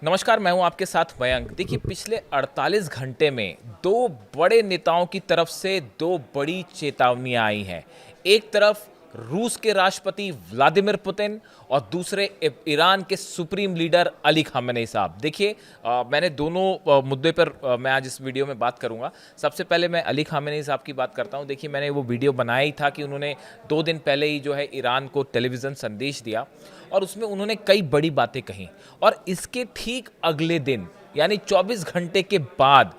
नमस्कार, मैं हूं आपके साथ मयंक। देखिए, पिछले 48 घंटे में दो बड़े नेताओं की तरफ से दो बड़ी चेतावनियां आई हैं। एक तरफ रूस के राष्ट्रपति व्लादिमीर पुतिन और दूसरे ईरान के सुप्रीम लीडर अली खामेनेई साहब। देखिए, मैंने दोनों मुद्दे पर मैं आज इस वीडियो में बात करूंगा। सबसे पहले मैं अली खामेनेई साहब की बात करता हूं। देखिए, मैंने वो वीडियो बनाया ही था कि उन्होंने 2 दिन पहले ही जो है ईरान को टेलीविज़न संदेश दिया और उसमें उन्होंने कई बड़ी बातें कही। और इसके ठीक अगले दिन यानी 24 घंटे के बाद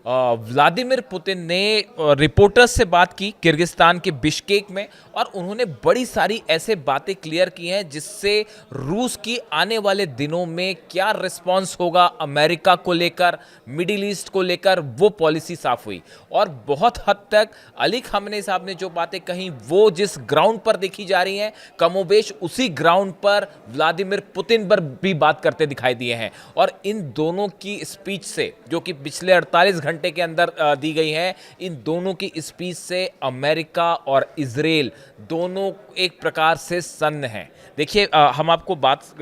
व्लादिमीर पुतिन ने रिपोर्टर्स से बात की किर्गिस्तान के बिश्केक में, और उन्होंने बड़ी सारी ऐसे बातें क्लियर की हैं जिससे रूस की आने वाले दिनों में क्या रिस्पांस होगा अमेरिका को लेकर, मिडिल ईस्ट को लेकर, वो पॉलिसी साफ हुई। और बहुत हद तक अली खामेनेई साहब ने जो बातें कही वो जिस ग्राउंड पर देखी जा रही हैं, कमोबेश उसी ग्राउंड पर व्लादिमीर पुतिन पर भी बात करते दिखाई दिए हैं। और इन दोनों की स्पीच से, जो कि पिछले 48 घंटे के अंदर दी गई है, इन दोनों की स्पीच से अमेरिका और इजराइल दोनों एक प्रकार से सन्न हैं। देखिए, हम आपको बात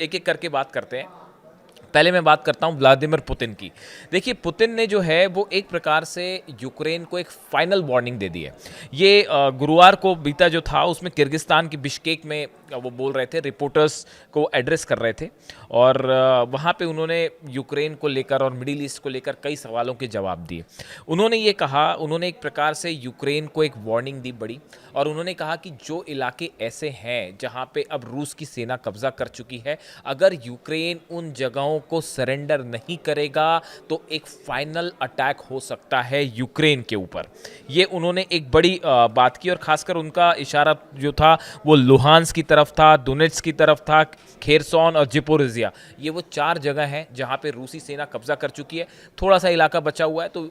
एक एक करके बात करते हैं। पहले मैं बात करता हूं व्लादिमीर पुतिन की। देखिए, पुतिन ने जो है वो एक प्रकार से यूक्रेन को एक फाइनल वार्निंग दे दी है। ये गुरुवार को बीता जो था उसमें किर्गिस्तान के बिश्केक में वो बोल रहे थे, रिपोर्टर्स को एड्रेस कर रहे थे, और वहाँ पे उन्होंने यूक्रेन को लेकर और मिडिल ईस्ट को लेकर कई सवालों के जवाब दिए। उन्होंने ये कहा, उन्होंने एक प्रकार से यूक्रेन को एक वार्निंग दी बड़ी, और उन्होंने कहा कि जो इलाके ऐसे हैं जहाँ पे अब रूस की सेना कब्जा कर चुकी है, अगर यूक्रेन उन जगहों को सरेंडर नहीं करेगा तो एक फाइनल अटैक हो सकता है यूक्रेन के ऊपर। ये उन्होंने एक बड़ी बात की, और खासकर उनका इशारा जो था वो लुहांस की तरफ था, दोनेट्स्क की तरफ था, खेरसॉन और जिपोरिजिया। ये वो 4 जगह हैं जहां पे रूसी सेना कब्जा कर चुकी है। थोड़ा सा इलाका बचा हुआ है, तो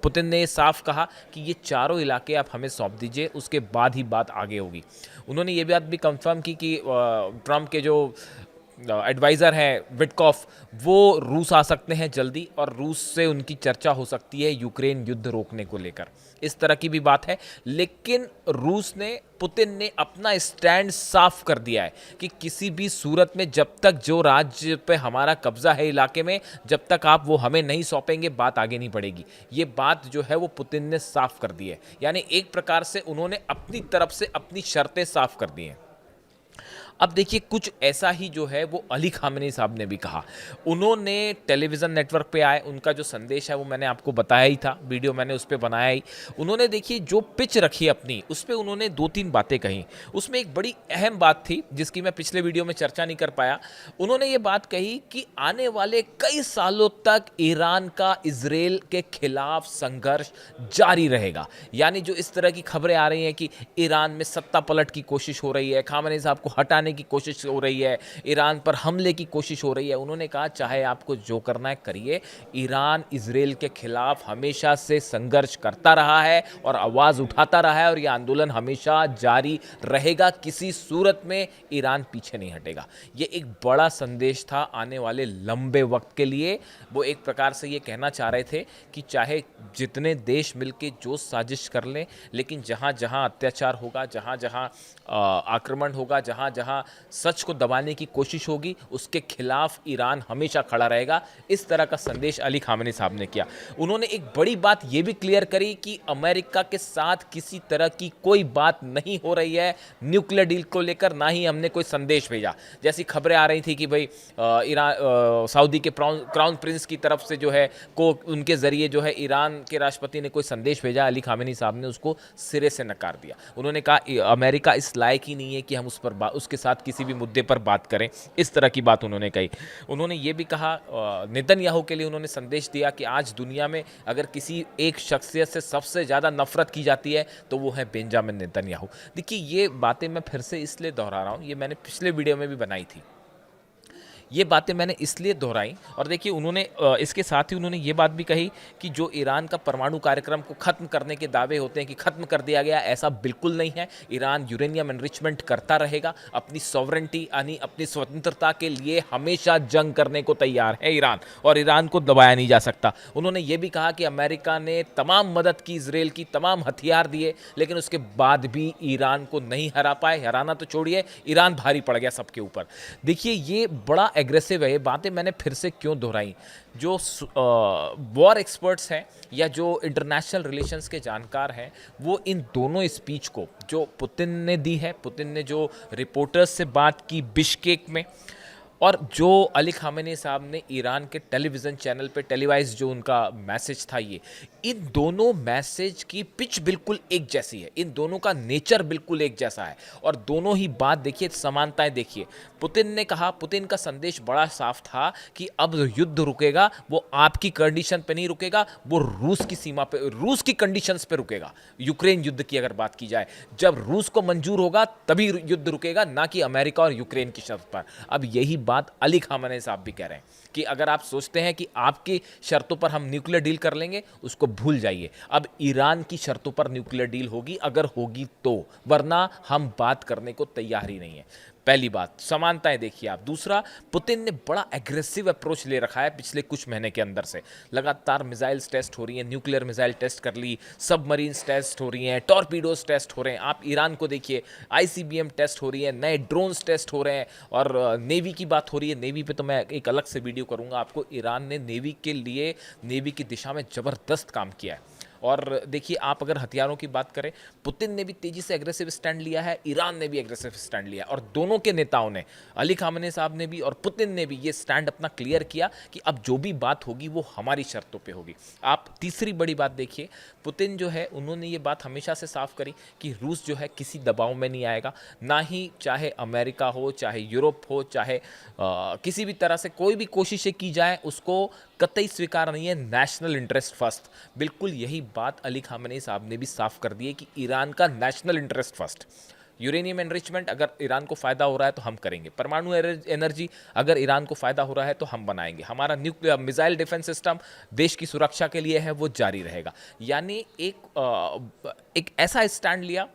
पुतिन ने साफ कहा कि ये चारों इलाके आप हमें सौंप दीजिए, उसके बाद ही बात आगे होगी। उन्होंने ये बात भी कंफर्म की कि ट्रंप के जो एडवाइज़र हैं विटकॉफ, वो रूस आ सकते हैं जल्दी, और रूस से उनकी चर्चा हो सकती है यूक्रेन युद्ध रोकने को लेकर। इस तरह की भी बात है। लेकिन रूस ने, पुतिन ने अपना स्टैंड साफ कर दिया है कि किसी भी सूरत में जब तक जो राज्य पे हमारा कब्जा है इलाके में, जब तक आप वो हमें नहीं सौंपेंगे, बात आगे नहीं बढ़ेगी। ये बात जो है वो पुतिन ने साफ कर दी है। यानी एक प्रकार से उन्होंने अपनी तरफ से अपनी शर्तें साफ कर दी हैं। अब देखिए, कुछ ऐसा ही जो है वो अली खामेनेई साहब ने भी कहा। उन्होंने टेलीविज़न नेटवर्क पे आए, उनका जो संदेश है वो मैंने आपको बताया ही था, वीडियो मैंने उस पर बनाया ही। उन्होंने देखिए जो पिच रखी अपनी, उस पर उन्होंने 2-3 बातें कही। उसमें एक बड़ी अहम बात थी जिसकी मैं पिछले वीडियो में चर्चा नहीं कर पाया। उन्होंने ये बात कही कि आने वाले कई सालों तक ईरान का इजराइल के खिलाफ संघर्ष जारी रहेगा। यानी जो इस तरह की खबरें आ रही हैं कि ईरान में सत्ता पलट की कोशिश हो रही है, खामेनेई साहब को हटाने की कोशिश हो रही है, ईरान पर हमले की कोशिश हो रही है, उन्होंने कहा चाहे आपको जो करना है करिए, ईरान इजराइल के खिलाफ हमेशा से संघर्ष करता रहा है और आवाज उठाता रहा है, और यह आंदोलन हमेशा जारी रहेगा। किसी सूरत में ईरान पीछे नहीं हटेगा। यह एक बड़ा संदेश था आने वाले लंबे वक्त के लिए। वो एक प्रकार से ये कहना चाह रहे थे कि चाहे जितने देश मिलके जो साजिश कर लें, लेकिन जहां जहां अत्याचार होगा, जहां जहां आक्रमण होगा, जहां जहां सच को दबाने की कोशिश होगी, उसके खिलाफ ईरान हमेशा खड़ा रहेगा। इस तरह का संदेश अली खामेनेई साहब ने किया। उन्होंने एक बड़ी बात यह भी क्लियर करी कि अमेरिका के साथ किसी तरह की कोई बात नहीं हो रही है न्यूक्लियर डील को लेकर, ना ही हमने कोई संदेश भेजा। जैसी खबरें आ रही थी कि भाई ईरान, सऊदी के क्राउन प्रिंस की तरफ से जो है को उनके जरिए जो है ईरान के राष्ट्रपति ने कोई संदेश भेजा, अली खामेनेई साहब ने उसको सिरे से नकार दिया। उन्होंने कहा अमेरिका इस लायक ही नहीं है कि हम उसके साथ किसी भी मुद्दे पर बात करें। इस तरह की बात उन्होंने कही। उन्होंने ये भी कहा, नेतन्याहू के लिए उन्होंने संदेश दिया कि आज दुनिया में अगर किसी एक शख्सियत से सबसे ज़्यादा नफरत की जाती है तो वो है बेंजामिन नेतन्याहू। देखिए, ये बातें मैं फिर से इसलिए दोहरा रहा हूँ, ये मैंने पिछले वीडियो में भी बनाई थी। ये बातें मैंने इसलिए दोहराई, और देखिए उन्होंने इसके साथ ही उन्होंने ये बात भी कही कि जो ईरान का परमाणु कार्यक्रम को ख़त्म करने के दावे होते हैं कि ख़त्म कर दिया गया, ऐसा बिल्कुल नहीं है। ईरान यूरेनियम एनरिचमेंट करता रहेगा, अपनी सॉवरेंटी यानी अपनी स्वतंत्रता के लिए हमेशा जंग करने को तैयार है ईरान, और ईरान को दबाया नहीं जा सकता। उन्होंने ये भी कहा कि अमेरिका ने तमाम मदद की, इसराइल की तमाम हथियार दिए, लेकिन उसके बाद भी ईरान को नहीं हरा पाए। हराना तो छोड़िए, ईरान भारी पड़ गया सबके ऊपर। देखिए, ये बड़ा एग्रेसिव है। ये बातें मैंने फिर से क्यों दोहराई, जो वॉर एक्सपर्ट्स हैं या जो इंटरनेशनल रिलेशंस के जानकार हैं, वो इन दोनों स्पीच को जो पुतिन ने दी है, पुतिन ने जो रिपोर्टर्स से बात की बिश्केक में, और जो अली खामेनी साहब ने ईरान के टेलीविज़न चैनल पे टेलीवाइज जो उनका मैसेज था, ये इन दोनों मैसेज की पिच बिल्कुल एक जैसी है, इन दोनों का नेचर बिल्कुल एक जैसा है। और दोनों ही बात देखिए, समानताएं देखिए। पुतिन ने कहा, पुतिन का संदेश बड़ा साफ था कि अब युद्ध रुकेगा, वो आपकी कंडीशन पे नहीं रुकेगा, वो रूस की सीमा पे, रूस की कंडीशंस पे रुकेगा। यूक्रेन युद्ध की अगर बात की जाए, जब रूस को मंजूर होगा तभी युद्ध रुकेगा, ना कि अमेरिका और यूक्रेन की शर्त पर। अब यही बात अली खामेनी साहब भी कह रहे हैं कि अगर आप सोचते हैं कि आपकी शर्तों पर हम न्यूक्लियर डील कर लेंगे, उसको भूल जाइए। अब ईरान की शर्तों पर न्यूक्लियर डील होगी, अगर होगी तो, वरना हम बात करने को तैयार ही नहीं है। पहली बात, समानताएं देखिए आप। दूसरा, पुतिन ने बड़ा एग्रेसिव अप्रोच ले रखा है पिछले कुछ महीने के अंदर से। लगातार मिसाइल्स टेस्ट हो रही हैं, न्यूक्लियर मिसाइल टेस्ट कर ली, सबमरीन्स टेस्ट हो रही हैं, टॉर्पीडोज टेस्ट हो रहे हैं। आप ईरान को देखिए, आईसीबीएम टेस्ट हो रही है, नए ड्रोन्स टेस्ट हो रहे हैं, और नेवी की बात हो रही है। नेवी पे तो मैं एक अलग से वीडियो करूंगा आपको। ईरान ने नेवी के लिए, नेवी की दिशा में ज़बरदस्त काम किया है। और देखिए, आप अगर हथियारों की बात करें, पुतिन ने भी तेजी से एग्रेसिव स्टैंड लिया है, ईरान ने भी एग्रेसिव स्टैंड लिया है, और दोनों के नेताओं ने, अली खामेनी साहब ने भी और पुतिन ने भी ये स्टैंड अपना क्लियर किया कि अब जो भी बात होगी वो हमारी शर्तों पे होगी। आप तीसरी बड़ी बात देखिए, पुतिन जो है, उन्होंने ये बात हमेशा से साफ करी कि रूस जो है किसी दबाव में नहीं आएगा, ना ही चाहे अमेरिका हो, चाहे यूरोप हो, चाहे किसी भी तरह से कोई भी कोशिशें की जाए, उसको कतई स्वीकार नहीं है। नेशनल इंटरेस्ट फर्स्ट, बिल्कुल यही बात अली खामेनी साहब ने भी साफ कर दी है कि ईरान का national interest first. Uranium enrichment अगर ईरान को फ़ायदा हो रहा है तो हम करेंगे, परमाणु एनर्जी अगर ईरान को फ़ायदा हो रहा है तो हम बनाएंगे, हमारा न्यूक्लियर मिसाइल डिफेंस सिस्टम देश की सुरक्षा के लिए है, वो जारी रहेगा। यानी एक ऐसा स्टैंड लिया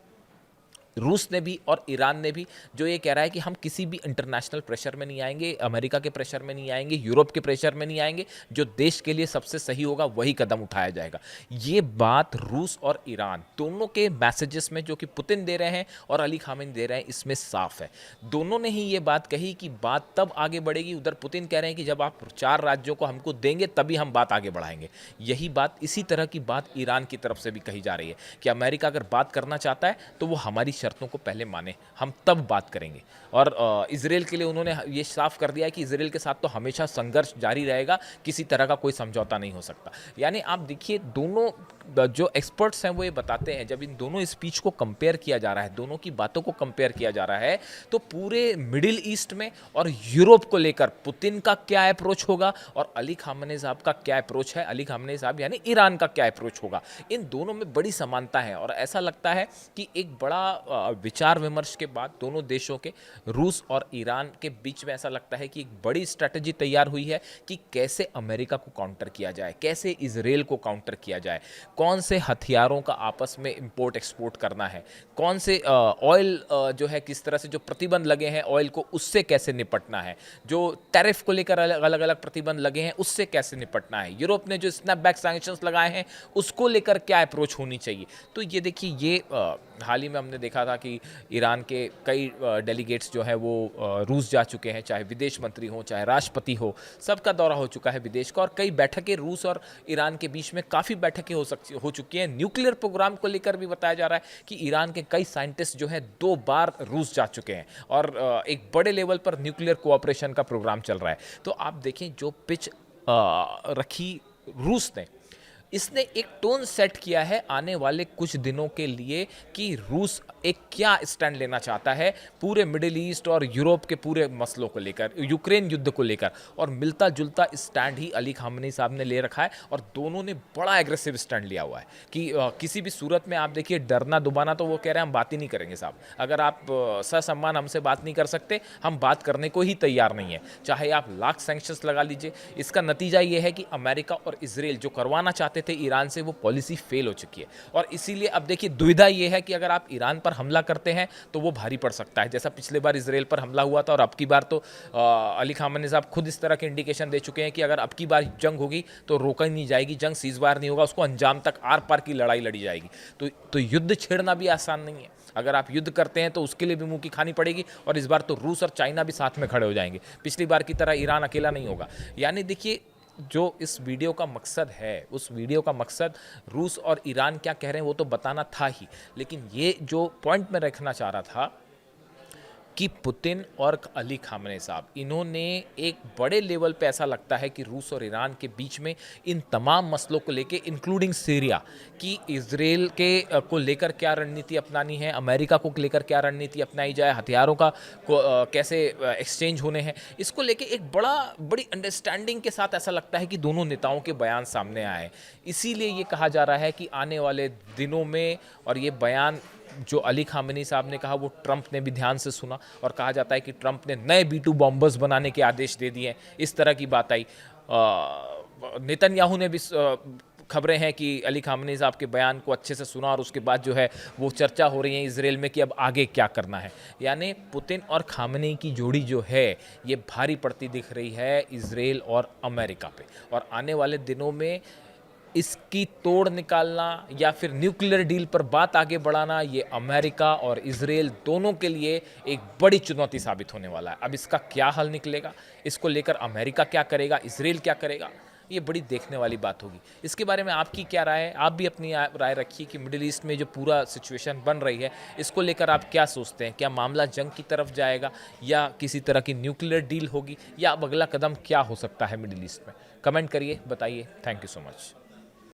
रूस ने भी और ईरान ने भी, जो ये कह रहा है कि हम किसी भी इंटरनेशनल प्रेशर में नहीं आएंगे, अमेरिका के प्रेशर में नहीं आएंगे, यूरोप के प्रेशर में नहीं आएंगे, जो देश के लिए सबसे सही होगा वही कदम उठाया जाएगा। ये बात रूस और ईरान दोनों के मैसेजेस में, जो कि पुतिन दे रहे हैं और अली खामेनी दे रहे हैं, इसमें साफ है। दोनों ने ही ये बात कही कि बात तब आगे बढ़ेगी, उधर पुतिन कह रहे हैं कि जब आप 4 राज्यों को हमको देंगे तभी हम बात आगे बढ़ाएंगे। यही बात, इसी तरह की बात ईरान की तरफ से भी कही जा रही है कि अमेरिका अगर बात करना चाहता है तो वो हमारी शर्तों को पहले माने, हम तब बात करेंगे। और इजराइल के लिए उन्होंने ये साफ कर दिया है कि इजराइल के साथ तो हमेशा संघर्ष जारी रहेगा, किसी तरह का कोई समझौता नहीं हो सकता। यानी आप देखिए, दोनों जो एक्सपर्ट्स हैं वो ये बताते हैं, जब इन दोनों स्पीच को कंपेयर किया जा रहा है, दोनों की बातों को कंपेयर किया जा रहा है, तो पूरे मिडिल ईस्ट में और यूरोप को लेकर पुतिन का क्या अप्रोच होगा और अली खामेनी साहब का क्या अप्रोच है, अली खामेनी साहब यानी ईरान का क्या अप्रोच होगा, इन दोनों में बड़ी समानता है। और ऐसा लगता है कि एक बड़ा विचार विमर्श के बाद दोनों देशों के, रूस और ईरान के बीच में, ऐसा लगता है कि एक बड़ी स्ट्रैटेजी तैयार हुई है कि कैसे अमेरिका को काउंटर किया जाए, कैसे इजराइल को काउंटर किया जाए, कौन से हथियारों का आपस में इंपोर्ट एक्सपोर्ट करना है, कौन से ऑयल जो है किस तरह से जो प्रतिबंध लगे हैं ऑयल को, उससे कैसे निपटना है, जो टैरिफ को लेकर अलग अलग प्रतिबंध लगे हैं उससे कैसे निपटना है, यूरोप ने जो स्नैपबैक सैंक्शंस लगाए हैं उसको लेकर क्या अप्रोच होनी चाहिए। तो ये देखिए, ये हाल ही में हमने देखा था कि ईरान के कई डेलीगेट्स जो है वो रूस जा चुके हैं, चाहे विदेश मंत्री हो, चाहे राष्ट्रपति हो, सबका दौरा हो चुका है विदेश का, और कई बैठकें रूस और ईरान के बीच में काफ़ी बैठकें हो चुकी हैं। न्यूक्लियर प्रोग्राम को लेकर भी बताया जा रहा है कि ईरान के कई साइंटिस्ट जो है 2 बार रूस जा चुके हैं, और एक बड़े लेवल पर न्यूक्लियर कोऑपरेशन का प्रोग्राम चल रहा है। तो आप देखें, जो पिच रखी रूस ने, इसने एक टोन सेट किया है आने वाले कुछ दिनों के लिए कि रूस एक क्या स्टैंड लेना चाहता है पूरे मिडिल ईस्ट और यूरोप के पूरे मसलों को लेकर, यूक्रेन युद्ध को लेकर, और मिलता जुलता स्टैंड ही अली खामेनी साहब ने ले रखा है। और दोनों ने बड़ा एग्रेसिव स्टैंड लिया हुआ है कि किसी भी सूरत में आप देखिए, डरना दुबाना, तो वो कह रहे हैं हम बात ही नहीं करेंगे साहब, अगर आप ससम्मान हमसे बात नहीं कर सकते, हम बात करने को ही तैयार नहीं है, चाहे आप लाख सैंक्शंस लगा लीजिए। इसका नतीजा ये है कि अमेरिका और इजराइल जो करवाना चाहते चाहते थे ईरान से, वो पॉलिसी फेल हो चुकी है। और इसीलिए अब देखिए दुविधा ये है कि अगर आप ईरान पर हमला करते हैं तो वो भारी पड़ सकता है, जैसा पिछले बार इसराइल पर हमला हुआ था। और अब की बार तो अली खामेनी साहब खुद इस तरह के इंडिकेशन दे चुके हैं कि अगर अब की बार जंग होगी तो रोका ही नहीं जाएगी, जंग सीजवार नहीं होगा, उसको अंजाम तक आर पार की लड़ाई लड़ी जाएगी। तो युद्ध छेड़ना भी आसान नहीं है। अगर आप युद्ध करते हैं तो उसके लिए भी मुंह की खानी पड़ेगी, और इस बार तो रूस और चाइना भी साथ में खड़े हो जाएंगे। पिछली बार की तरह ईरान अकेला नहीं होगा। यानी देखिए, जो इस वीडियो का मकसद है, उस वीडियो का मकसद रूस और ईरान क्या कह रहे हैं वो तो बताना था ही, लेकिन ये जो पॉइंट मैं रखना चाह रहा था कि पुतिन और अली खामेनी साहब, इन्होंने एक बड़े लेवल पे ऐसा लगता है कि रूस और ईरान के बीच में इन तमाम मसलों को लेके, इंक्लूडिंग सीरिया, कि इजराइल के को लेकर क्या रणनीति अपनानी है, अमेरिका को लेकर क्या रणनीति अपनाई जाए, हथियारों का कैसे एक्सचेंज होने हैं, इसको लेके एक बड़ी अंडरस्टैंडिंग के साथ ऐसा लगता है कि दोनों नेताओं के बयान सामने आए। इसीलिए ये कहा जा रहा है कि आने वाले दिनों में, और ये बयान जो अली खामेनी साहब ने कहा वो ट्रंप ने भी ध्यान से सुना, और कहा जाता है कि ट्रंप ने नए B2 बॉम्बर्स बनाने के आदेश दे दिए हैं, इस तरह की बात आई। नेतन्याहू ने भी खबरें हैं कि अली खामेनी साहब के बयान को अच्छे से सुना, और उसके बाद जो है वो चर्चा हो रही है इसराइल में कि अब आगे क्या करना है। यानी पुतिन और खामेनी की जोड़ी जो है ये भारी पड़ती दिख रही है इसराइल और अमेरिका पे, और आने वाले दिनों में इसकी तोड़ निकालना या फिर न्यूक्लियर डील पर बात आगे बढ़ाना, ये अमेरिका और इसराइल दोनों के लिए एक बड़ी चुनौती साबित होने वाला है। अब इसका क्या हल निकलेगा, इसको लेकर अमेरिका क्या करेगा, इसराइल क्या करेगा, ये बड़ी देखने वाली बात होगी। इसके बारे में आपकी क्या राय है? आप भी अपनी राय रखिए कि मिडिल ईस्ट में जो पूरा सिचुएशन बन रही है, इसको लेकर आप क्या सोचते हैं? क्या मामला जंग की तरफ जाएगा, या किसी तरह की न्यूक्लियर डील होगी, या अब अगला कदम क्या हो सकता है मिडिल ईस्ट में? कमेंट करिए, बताइए। Thank you so much.